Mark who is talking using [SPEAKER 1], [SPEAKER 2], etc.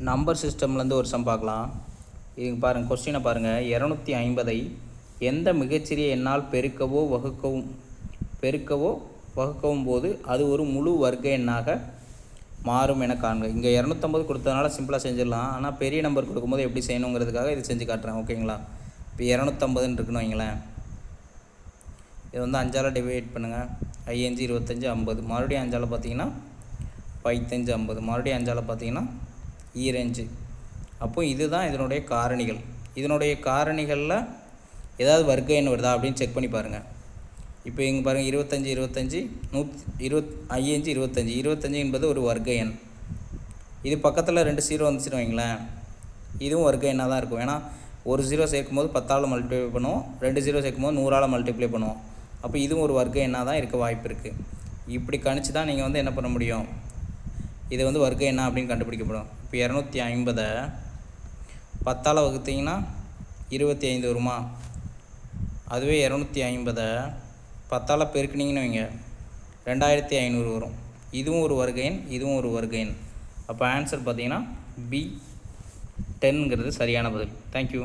[SPEAKER 1] Number சிஸ்டம்லேருந்து ஒரு some பார்க்கலாம். இது பாருங்கள், கொஸ்டினை பாருங்கள். 250ஐ எந்த மிகச்சிறிய எண்ணால் வகுக்கவும் போது அது ஒரு முழு வர்க்க எண்ணாக மாறும் என காண்க. இங்கே 250 கொடுத்ததுனால சிம்பிளாக செஞ்சிடலாம். ஆனால் பெரிய நம்பர் கொடுக்கும்போது எப்படி செய்யணுங்கிறதுக்காக இது செஞ்சு காட்டுறேன். ஓகேங்களா? இப்போ 250ன்னு இருக்குன்னு வைங்களேன். இது வந்து 5ஆல் டிவைட் பண்ணுங்கள். 5 25 50. மறுபடியும் 5ஆல் பார்த்தீங்கன்னா 5 50. மறுபடியும் 5ஆல் பார்த்தீங்கன்னா 2. அப்போ இதுதான் இதனுடைய காரணிகள். இதனுடைய காரணிகளில் ஏதாவது வர்க்க எண் வருதா அப்படின்னு செக் பண்ணி பாருங்கள். இப்போ இங்கே பாருங்கள், 25 25 5 25. 25 என்பது ஒரு வர்க்க எண். இது பக்கத்தில் 2 0 வந்துச்சுன்னு வைங்களேன், இதுவும் வர்க்க எண்ணாக தான் இருக்கும். ஏன்னா ஒரு 0 சேர்க்கும் போது 10ஆல் மல்டிப்ளை பண்ணுவோம், 2 0 சேர்க்கும் போது 100ஆல் மல்டிப்ளை பண்ணுவோம். அப்போ இதுவும் ஒரு வர்க்க எண்ணாக தான் இருக்க வாய்ப்பு இருக்குது. இப்படி கணிச்சு தான் நீங்கள் வந்து என்ன பண்ண முடியும், இது வந்து வர்க்க எண்ணா அப்படின்னு கண்டுபிடிக்கப்படும். இப்போ 250 10ஆல் வகுத்தீங்கன்னா 25 வருமா? அதுவே 250 10ஆல் பெருக்கினீங்கன்னு வைங்க 2500 வரும். இதுவும் ஒரு வர்க்க எண், இதுவும் ஒரு வர்க்க எண். அப்போ ஆன்சர் பார்த்தீங்கன்னா B10ங்கிறது சரியான பதில். தேங்க்யூ.